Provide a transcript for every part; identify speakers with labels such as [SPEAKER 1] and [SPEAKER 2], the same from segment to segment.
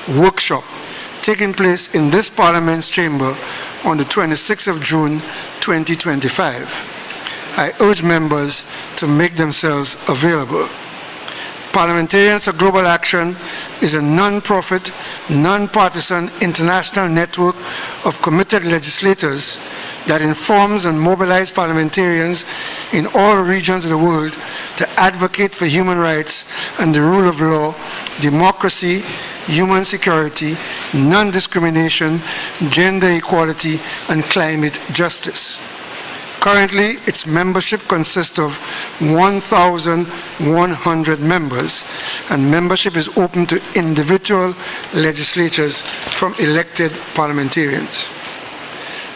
[SPEAKER 1] workshop taking place in this Parliament's chamber on the 26th of June 2025. I urge members to make themselves available. Parliamentarians for Global Action is a non-profit, non-partisan international network of committed legislators that informs and mobilizes parliamentarians in all regions of the world to advocate for human rights and the rule of law, democracy, human security, non-discrimination, gender equality, and climate justice. Currently, its membership consists of 1,100 members, and membership is open to individual legislators from elected parliamentarians.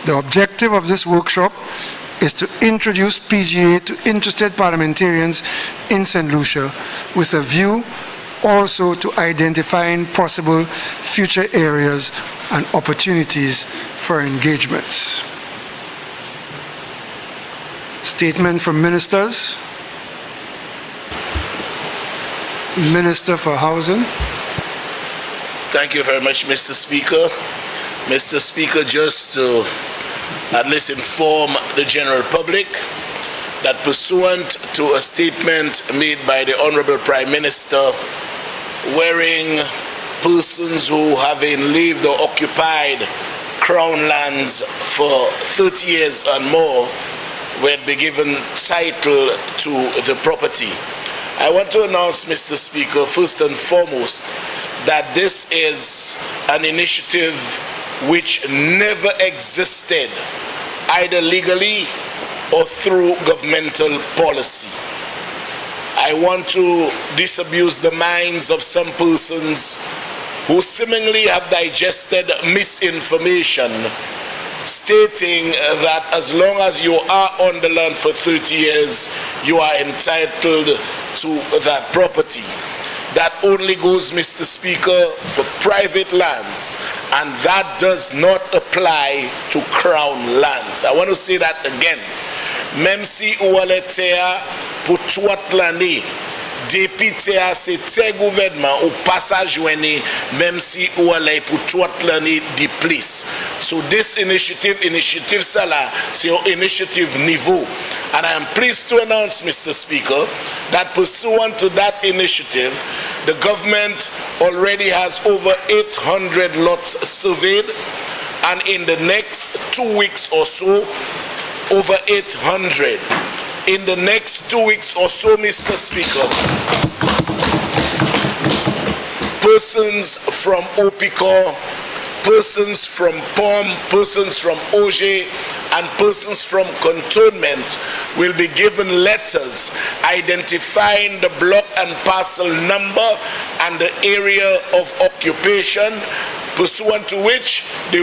[SPEAKER 1] The objective of this workshop is to introduce PGA to interested parliamentarians in St. Lucia with a view also to identifying possible future areas and opportunities for engagements. Statement from ministers. Minister for Housing.
[SPEAKER 2] Thank you very much, Mr. Speaker. Mr. Speaker, just to at least inform the general public that pursuant to a statement made by the Honorable Prime Minister, wherein persons who having lived or occupied Crown lands for 30 years and more will be given title to the property. I want to announce, Mr. Speaker, first and foremost, that this is an initiative which never existed, either legally or through governmental policy. I want to disabuse the minds of some persons who seemingly have digested misinformation, stating that as long as you are on the land for 30 years, you are entitled to that property. That only goes, Mr. Speaker, for private lands, and that does not apply to Crown lands. I want to say that again. Memsi uwaletea putuatlani député se te gouvernement ou passage weni même si ou alay pour tout l'année de plus. So this initiative sala, c'est un initiative niveau, and I am pleased to announce, Mr. Speaker, that pursuant to that initiative, the government already has over 800 lots surveyed, and in the next 2 weeks or so, over 800. In the next 2 weeks or so, Mr. Speaker, persons from OPICOR, persons from POM, persons from OG, and persons from cantonment will be given letters identifying the block and parcel number and the area of occupation, pursuant to which the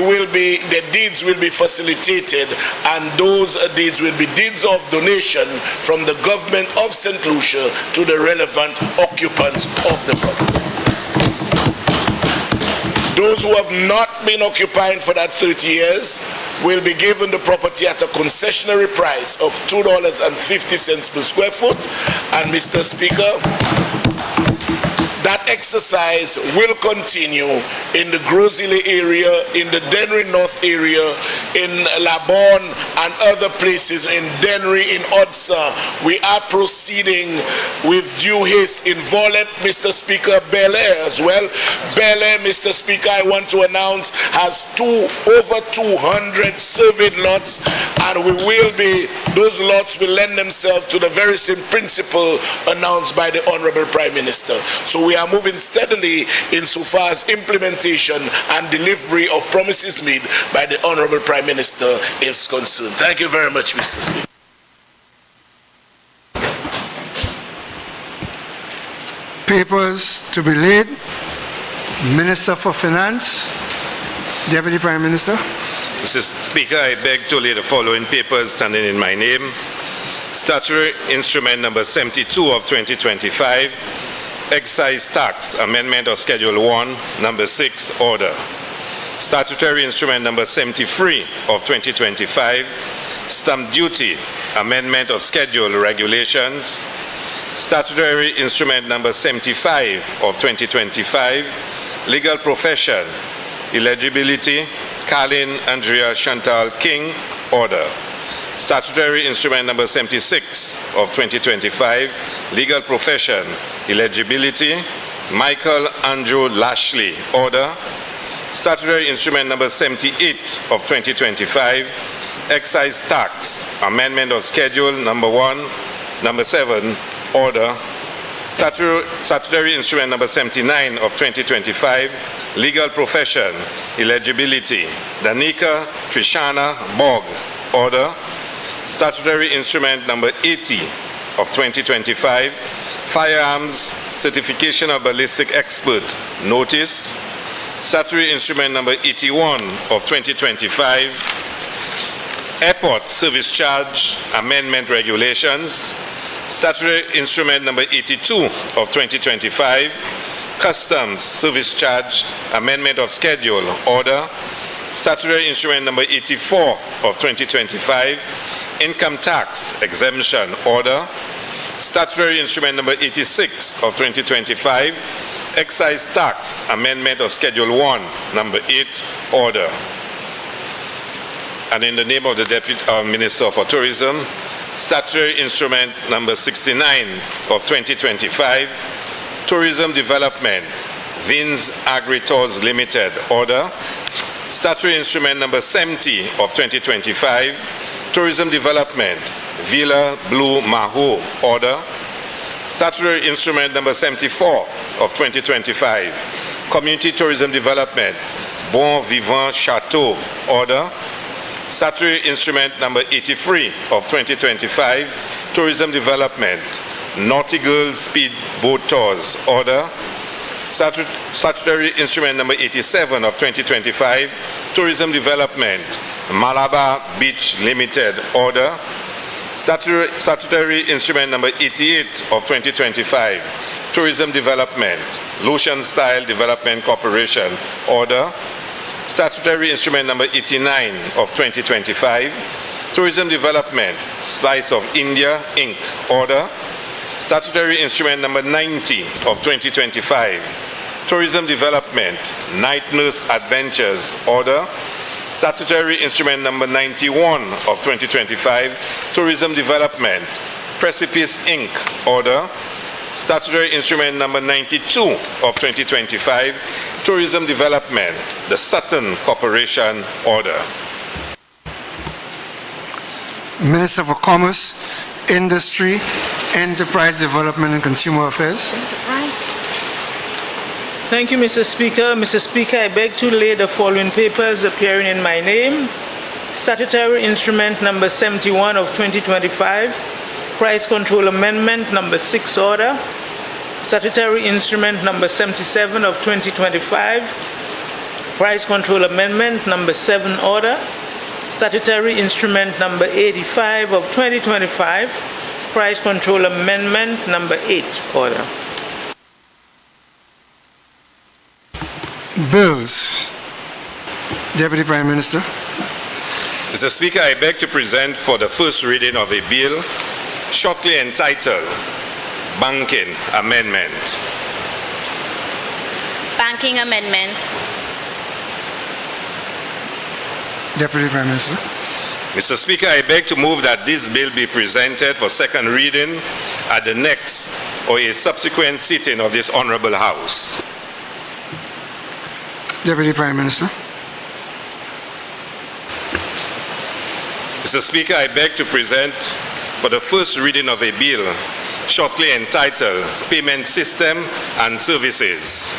[SPEAKER 2] deeds will be facilitated, and those deeds will be deeds of donation from the government of St. Lucia to the relevant occupants of the property. Those who have not been occupying for that 30 years will be given the property at a concessionary price of $2.50 per square foot. And Mr. Speaker, that exercise will continue in the Grosile area, in the Dennery North area, in Labon and other places, in Dennery, in Odsa. We are proceeding with due haste in Volet, Mr. Speaker, Bel Air as well. Bel Air, Mr. Speaker, I want to announce, has over 200 surveyed lots, and those lots will lend themselves to the very same principle announced by the Honorable Prime Minister. So we are moving steadily insofar as implementation and delivery of promises made by the Honorable Prime Minister is concerned. Thank you very much, Mr. Speaker.
[SPEAKER 1] Papers to be laid. Minister for Finance, Deputy Prime Minister.
[SPEAKER 3] Mr. Speaker, I beg to lay the following papers standing in my name. Statutory Instrument Number 72 of 2025. Excise Tax Amendment of Schedule 1, Number 6, Order. Statutory Instrument Number 73 of 2025, Stamp Duty Amendment of Schedule Regulations. Statutory Instrument Number 75 of 2025, Legal profession, eligibility, Carlin Andrea Chantal King, order. Statutory instrument number 76 of 2025, legal profession, eligibility, Michael Andrew Lashley, order. Statutory instrument number 78 of 2025, excise tax, amendment of schedule number 7, order. Statutory instrument number 79 of 2025, legal profession, eligibility, Danica Trishana Bog, order. Statutory instrument number 80 of 2025, firearms, certification of ballistic expert, notice. Statutory instrument number 81 of 2025, airport service charge, amendment regulations. Statutory instrument number 82 of 2025, customs service charge, amendment of schedule, order. Statutory instrument number 84 of 2025, income tax exemption, order. Statutory instrument number 86 of 2025, excise tax, amendment of schedule 1, number 8, order. And in the name of the Deputy Minister for Tourism, statutory instrument number 69 of 2025, tourism development, Vins Agri-Tours Limited, order. Statutory instrument number 70 of 2025, tourism development, Villa Blue Maho, order. Statutory instrument number 74 of 2025, community tourism development, Bon Vivant Chateau, order. Statutory instrument number 83 of 2025, tourism development, Naughty Girl Speed Boat Tours, order. Statutory instrument number 87 of 2025, tourism development, Malabar Beach Limited, order. Statutory instrument number 88 of 2025, tourism development, Lucian Style Development Corporation, order. Statutory instrument number 89 of 2025, tourism development, Spice of India, Inc., order. Statutory instrument number 90 of 2025, tourism development, Night Nurse Adventures, order. Statutory instrument number 91 of 2025, tourism development, Precipice Inc., order. Statutory instrument number 92 of 2025, tourism development, the Sutton Corporation, order.
[SPEAKER 1] Minister for Commerce, Industry, Enterprise Development and Consumer Affairs.
[SPEAKER 4] Thank you, Mr. Speaker. Mr. Speaker, I beg to lay the following papers appearing in my name. Statutory instrument number 71 of 2025, price control amendment number 6, order. Statutory instrument number 77 of 2025, price control amendment number 7, order. Statutory instrument number 85 of 2025, price control amendment number 8, order.
[SPEAKER 1] Bills. Deputy Prime Minister.
[SPEAKER 3] Mr. Speaker, I beg to present for the first reading of a bill shortly entitled Banking Amendment.
[SPEAKER 5] Banking Amendment.
[SPEAKER 1] Deputy Prime Minister.
[SPEAKER 3] Mr. Speaker, I beg to move that this bill be presented for second reading at the next or a subsequent sitting of this Honorable House.
[SPEAKER 1] Deputy Prime Minister.
[SPEAKER 3] Mr. Speaker, I beg to present for the first reading of a bill shortly entitled Payment System and Services.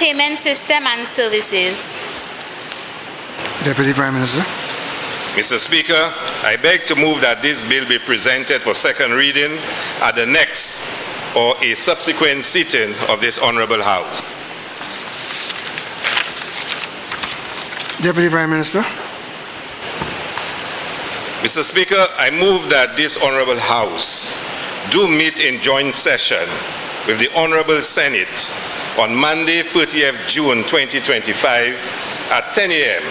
[SPEAKER 5] Payment System and Services.
[SPEAKER 1] Deputy Prime Minister.
[SPEAKER 3] Mr. Speaker, I beg to move that this bill be presented for second reading at the next or a subsequent sitting of this Honorable House.
[SPEAKER 1] Deputy Prime Minister.
[SPEAKER 3] Mr. Speaker, I move that this Honorable House do meet in joint session with the Honorable Senate on Monday, 30th June 2025 at 10 a.m.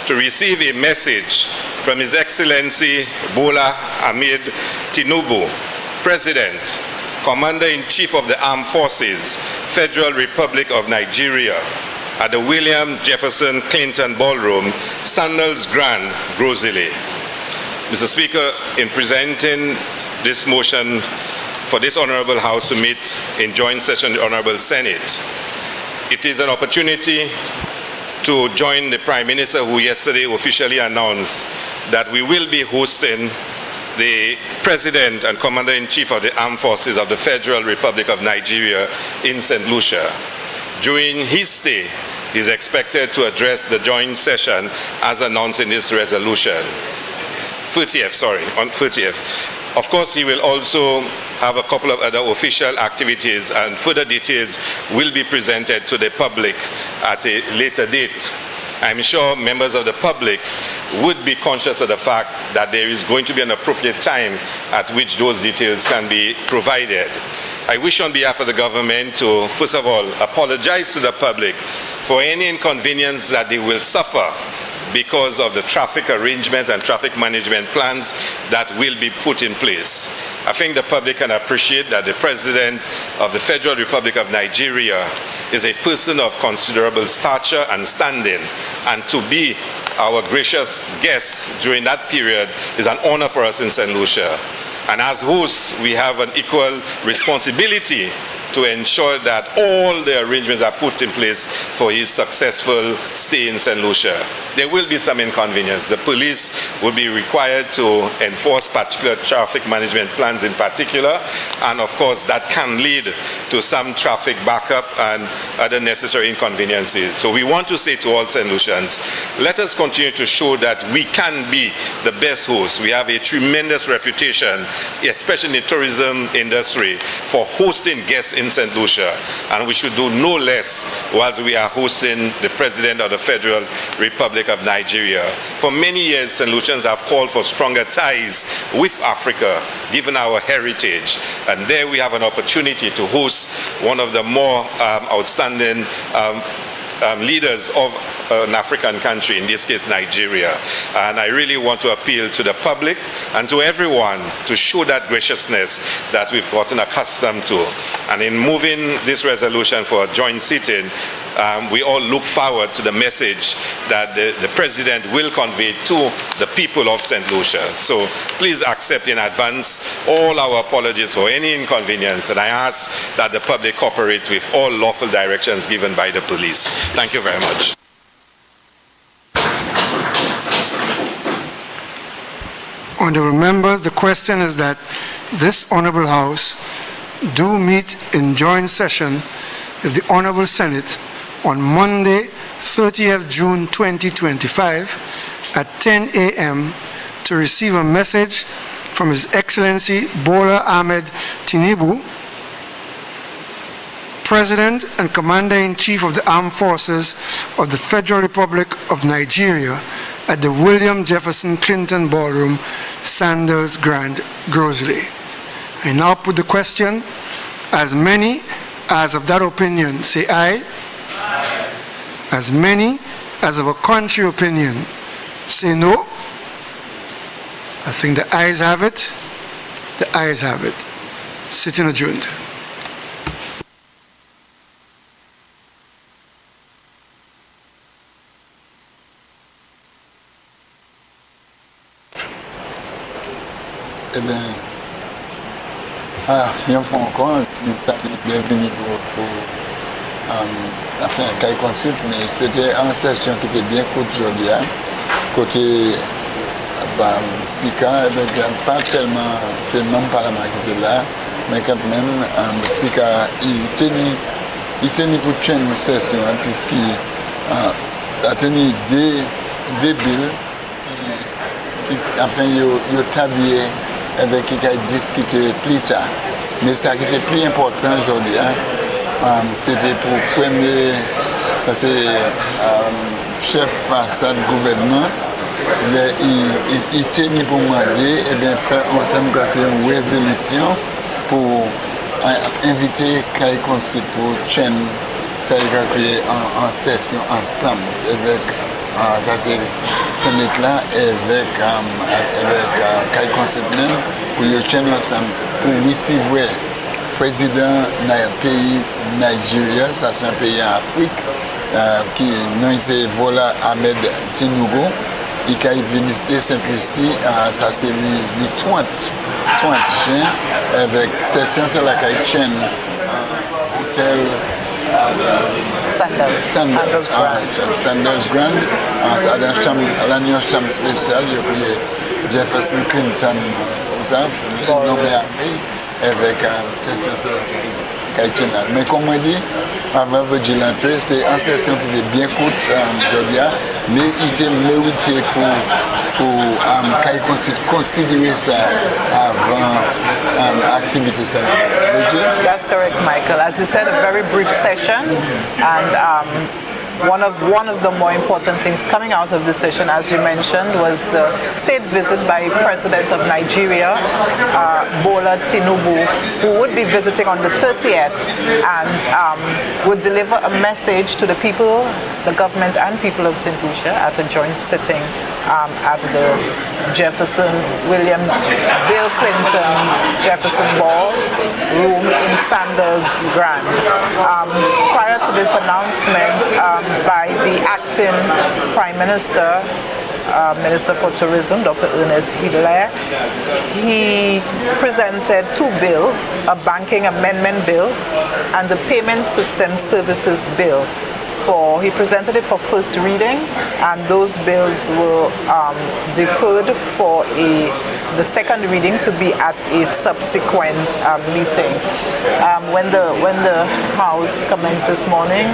[SPEAKER 3] to receive a message from His Excellency Bola Ahmed Tinubu, President, Commander-in-Chief of the Armed Forces, Federal Republic of Nigeria, at the William Jefferson Clinton Ballroom, Sandals Grand, Grosley. Mr. Speaker, in presenting this motion for this Honorable House to meet in joint session with the Honorable Senate, it is an opportunity to join the Prime Minister, who yesterday officially announced that we will be hosting the President and Commander-in-Chief of the Armed Forces of the Federal Republic of Nigeria in St. Lucia. During his stay, he is expected to address the joint session as announced in this resolution. 30th. Of course, he will also have a couple of other official activities, and further details will be presented to the public at a later date. I'm sure members of the public would be conscious of the fact that there is going to be an appropriate time at which those details can be provided. I wish on behalf of the government to, first of all, apologize to the public for any inconvenience that they will suffer because of the traffic arrangements and traffic management plans that will be put in place. I think the public can appreciate that the President of the Federal Republic of Nigeria is a person of considerable stature and standing, and to be our gracious guest during that period is an honor for us in St. Lucia. And as hosts, we have an equal responsibility to ensure that all the arrangements are put in place for his successful stay in St. Lucia. There will be some inconvenience. The police will be required to enforce particular traffic management plans in particular, and of course that can lead to some traffic backup and other necessary inconveniences. So we want to say to all St. Lucians, let us continue to show that we can be the best hosts. We have a tremendous reputation, especially in the tourism industry, for hosting guests in St. Lucia, and we should do no less whilst we are hosting the President of the Federal Republic of Nigeria. For many years, St. Lucians have called for stronger ties with Africa, given our heritage, and there we have an opportunity to host one of the more outstanding leaders of an African country, in this case Nigeria. And I really want to appeal to the public and to everyone to show that graciousness that we've gotten accustomed to. And in moving this resolution for a joint sitting, we all look forward to the message that the President will convey to the people of St. Lucia. So please accept in advance all our apologies for any inconvenience, and I ask that the public cooperate with all lawful directions given by the police. Thank you very much.
[SPEAKER 1] Honorable members, the question is that this Honorable House do meet in joint session with the Honorable Senate on Monday, 30th June 2025 at 10 a.m. to receive a message from His Excellency Bola Ahmed Tinubu, President and Commander-in-Chief of the Armed Forces of the Federal Republic of Nigeria, at the William Jefferson Clinton Ballroom, Sandals Grand, Grosley. I now put the question. As many as of that opinion say aye. Aye. As many as of a contrary opinion say no. I think the ayes have it. The ayes have it. Sitting adjourned.
[SPEAKER 6] Eh bien, une fois encore, bienvenue pour la fin de consulte, mais c'était une session qui était bien courte aujourd'hui. Côté speaker, pas tellement, c'est le même parlement qui était là, mais quand même, le speaker, il tenait pour tenir une session, puisqu'il a tenu des billes qui, enfin, il a tablié avec qui a discuté plus tard. Mais ça qui était plus important aujourd'hui, c'était pour premier, ça c'est chef de gouvernement, il tenait pour moi dire, et bien faire une résolution pour inviter Kai Consul pour chaîne, ça a créé en session ensemble avec ça c'est Sénat là avec Kai Consul pour le chaîne ensemble pour recevoir président du pays Nigeria, ça c'est un pays en Afrique, qui c'est voilà Ahmed Tinubu, il a visité Sainte-Lucie, ça c'est les 30 chiens, avec station c'est la chaîne hôtel Sanders Grand, la nuit chambre spéciale, il y a Jefferson Clinton, nommé avec session sur la chaîne. Mais comme on dit, avant de l'entrée, c'est une session qui est bien courte, mais il est mérité pour considérer ça avant l'activité.
[SPEAKER 7] That's correct, Michael. As you said, a very brief session, and one of the more important things coming out of this session, as you mentioned, was the state visit by President of Nigeria, Bola Tinubu, who would be visiting on the 30th and would deliver a message to the people, the government and people of St. Lucia at a joint sitting at the Bill Clinton's Jefferson Ball room in Sanders Grand. Prior to this announcement, by the acting Prime Minister, Minister for Tourism, Dr. Ernest Hilaire, he presented two bills, a banking amendment bill and a payment system services bill. He presented it for first reading, and those bills were deferred for the second reading to be at a subsequent meeting. When the House commenced this morning,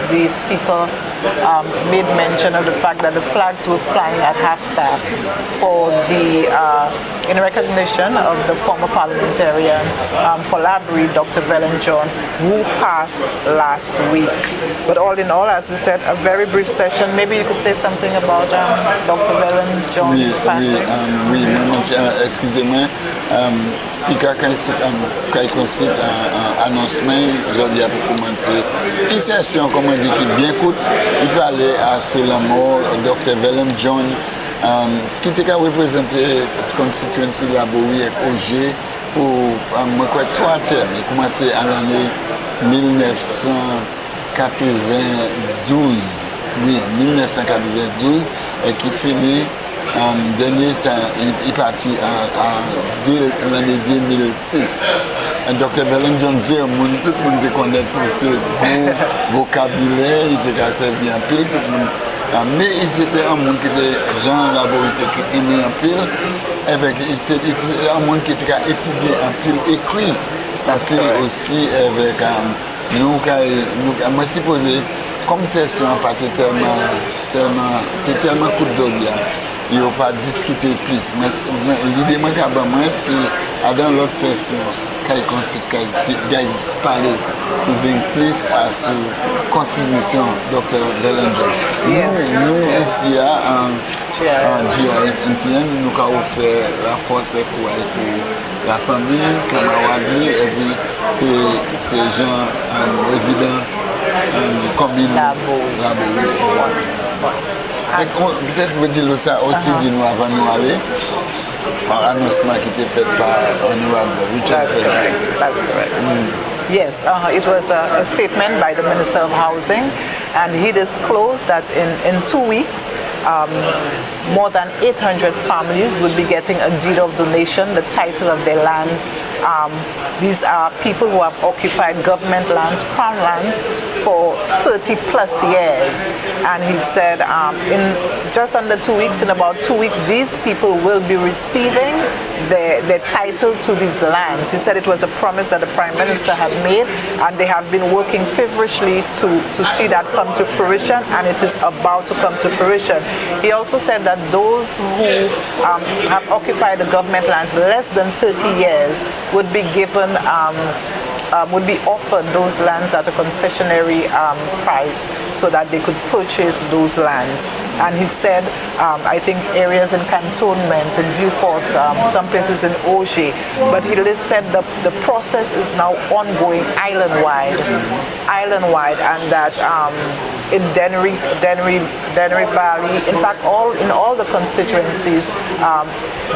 [SPEAKER 7] the Speaker made mention of the fact that the flags were flying at half-staff in recognition of the former parliamentarian for Labrie, Dr. Velen John, who passed last week. But all in all, as we said, a very brief session. Maybe you could say something about Dr. Velen John's passing.
[SPEAKER 6] Oui, excusez-moi. Speaker, quand il concite un annoncement, aujourd'hui pour commencer, si session, comme on dit, qui est bien courte, il peut aller sur la mort Dr. Velen John, ce qui était représenté la constituency de la Bowie avec OG pour 3 termes. Il a commencé à l'année 1992, oui, 1992, et qui finit dernier temps, il est parti en l'année 2006. Et Dr. Velen John, tout le monde connaît pour ses gros vocabulaire, il était servi en pile, tout le monde. Mais il était un monde qui était Jean Laborité qui aimait en pile, c'était un monde qui était étudié en pile, écrit en pile aussi avec moi supposé, comme c'est sur un parti tellement coup de jolie, il n'y a pas discuté plus. Mais l'idée moi c'est que dans l'autre session, quand il parle plus à sa contribution, Dr. Velen John. Nous ici en GIS, nous avons offert la force pour la famille, camaraderie, et puis ces gens résidents comme la peut-être vous dire ça aussi nous avant de nous aller. Un annoncement qui était fait par Honorable Richard.
[SPEAKER 7] That's correct. Yes, it was a statement by the Minister of Housing, and he disclosed that in 2 weeks, more than 800 families would be getting a deed of donation, the title of their lands. These are people who have occupied government lands, crown lands, for 30 plus years. And he said in just under 2 weeks, in about 2 weeks, these people will be receiving their title to these lands. He said it was a promise that the Prime Minister had made, and they have been working feverishly to see that come to fruition, and it is about to come to fruition. He also said that those who have occupied the government lands less than 30 years would be given would be offered those lands at a concessionary price so that they could purchase those lands. And he said, I think areas in Cantonment, in Vieux-Fort, some places in Auger, but he listed the process is now ongoing island-wide, and that in Dennery Valley, in fact, in all the constituencies,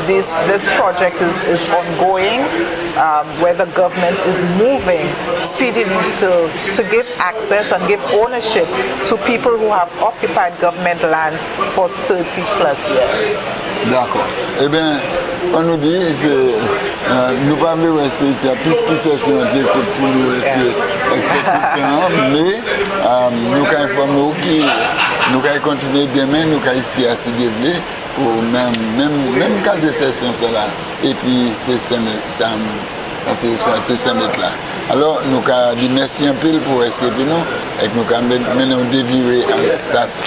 [SPEAKER 7] this project is ongoing, where the government is moving speedily to give access and give ownership to people who have occupied government lands for 30 plus years.
[SPEAKER 6] D'accord. Eh bien, on nous dit, nous ne pouvons pas rester ici, puisque c'est un petit coup pour nous rester tout le temps, mais nous avons informé que nous allons continuer demain, nous allons ici à se développer pour même cas de ces sens-là. Et puis, c'est ça là. Alors, nous avons dit merci un peu pour rester avec nous et nous avons maintenant dévié en station.